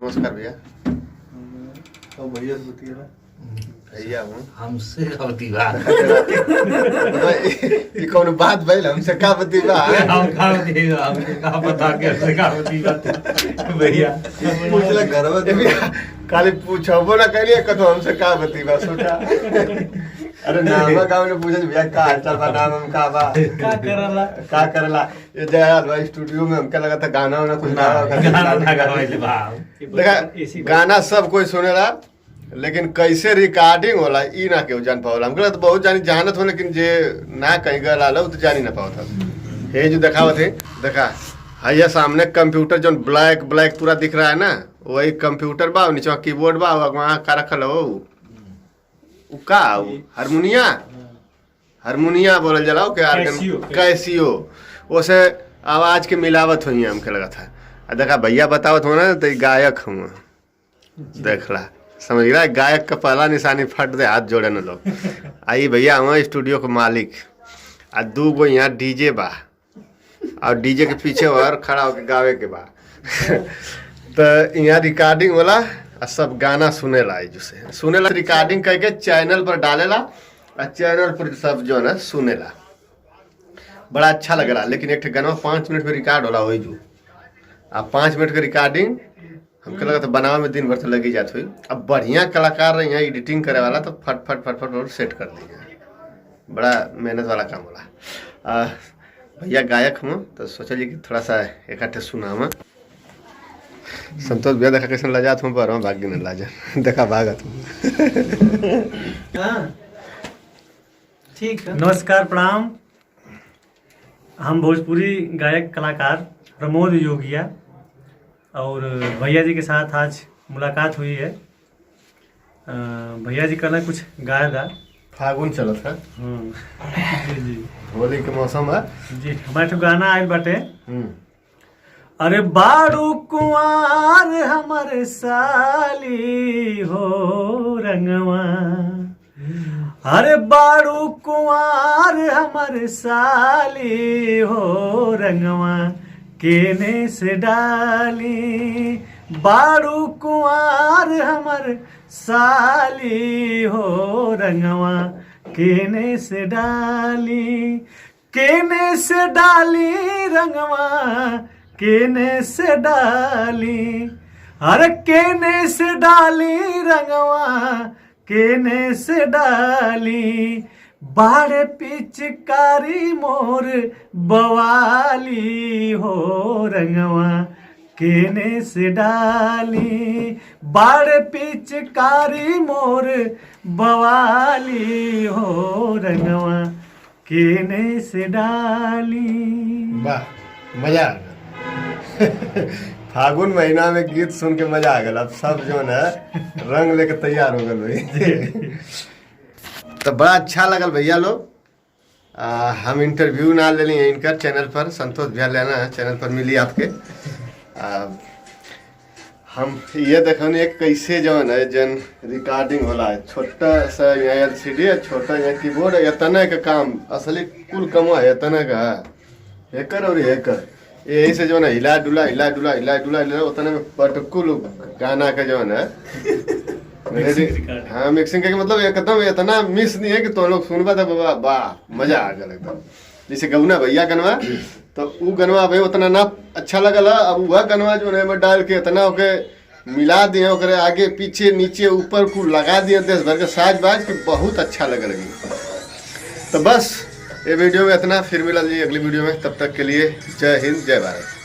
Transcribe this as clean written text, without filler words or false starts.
नमस्कार भैया। तो भैया से बतिया भैया हूँ हमसे होती बात ये कौन बात भइल हमसे का बती बा हम का देगा हमके का पता कैसे का होती बात भैया पूछला घर में खाली पूछबो ना करिए कतो हमसे का बती बा सोचा अरे नाम गाँव ने पूछे भैया का हालचाल बा नाम हम का बा का करला ये जया भाई स्टूडियो में हमके लगा था गाना वाना कुछ गाना गावे भाव देखा गाना सब कोई सुनेला लेकिन कैसे रिकॉर्डिंग होला ई ना केहू जान पावला हमके तो बहुत जानी जानत हो लेकिन जे ना कहीं गल आला तो जानी ना पावत हे जो दिखावत है देखा हैया सामने कंप्यूटर जो ब्लैक ब्लैक पूरा दिख रहा है ना वही कंप्यूटर बा नीचे कीबोर्ड बा वहां का रखल हो का हारमोनिया हारमोनिया बोलल जाला के कैसियो ओसे आवाज के मिलावत हुई हमके लगा था देखा भैया बतावत हो ना तो गायक हूँ देखला समझ रहा है गायक का पहला निशानी फट दे हाथ जोड़े न लोग आई भैया हमारे स्टूडियो के मालिक आ 2 गो यहाँ डीजे बा और डीजे के पीछे और खड़ा होकर गावे के बा तो यहाँ रिकॉर्डिंग वाला आ सब गाना सुनेला जैसे सुनेला रिकॉर्डिंग करके चैनल पर डालेला और चैनल पर सब जो है ना सुनेला बड़ा अच्छा लग रहा लेकिन एक गाना 5 मिनट में रिकॉर्ड होला वही जो अब 5 मिनट का रिकॉर्डिंग हमको लगा तो बनावे में दिन भर तो लगी जाती हुई अब बढ़िया कलाकार रहे यहाँ एडिटिंग करे वाला तो फट फट फट फट सेट कर दिए बड़ा मेहनत वाला काम होला भैया गायक हूँ तो सोचा जी कि थोड़ा सा इकट्ठे सुना हम संतोष भैया देखा कैसे लजात हूँ पर भाग्य न लाजा देखा भागत हूँ ठीक है। नमस्कार प्रणाम। हम भोजपुरी गायक कलाकार प्रमोद योगिया और भैया जी के साथ आज मुलाकात हुई है। भैया जी कहना कुछ गाया था फागुन चलत है जी जी होली के मौसम है जी हमारे तो गाना आयल बाटे अरे बारू कुंवार हमर साली हो रंगवा अरे बारू कुंवार हमर साली हो रंगवा केने से डाली बारू कुंवार हमर साली हो रंगवा केने से डाली रंगवा केने से डाली अरे केने से डाली रंगवा केने से डाली बाड़े पिचकारी मोर बवाली हो रंगवा केने से डाली बाड़े पिचकारी मोर बवाली हो रंगवा केने से डाली। वाह मजा आ गया फागुन महीना में गीत सुन के मजा आ गया अब सब जो है रंग लेके तैयार हो गए भाई तो बड़ा अच्छा लगल भैया लोग हम इंटरव्यू ना ले लिए इनका चैनल पर संतोष भैया लेना है चैनल पर मिली आपके हम ये देखने एक कैसे जो है जन रिकॉर्डिंग होला है छोटा सा यहाँ LCD है छोटा यहाँ कीबोर्ड है इतना का काम असली कुल कमा है इतना का एकर और एकर यही से जो है हिला डुला उतना में पटकुल गाना का जो है ना हाँ मिक्सिंग करके मतलब एकदम इतना मिस नहीं है कि तो लोग सुनबा था बाबा वाह मजा आ गया एकदम जैसे गौना भैया गनवा तो वो गनवा भाई उतना ना अच्छा लगल अब वह गनवा जो है मैं डाल के इतना ओके मिला दिए ओकरे आगे पीछे नीचे ऊपर को लगा दिए देश भर के साज बाज के बहुत अच्छा लग लगी तो बस ये वीडियो में इतना फिर मिला जी अगली वीडियो में तब तक के लिए जय हिंद जय भारत।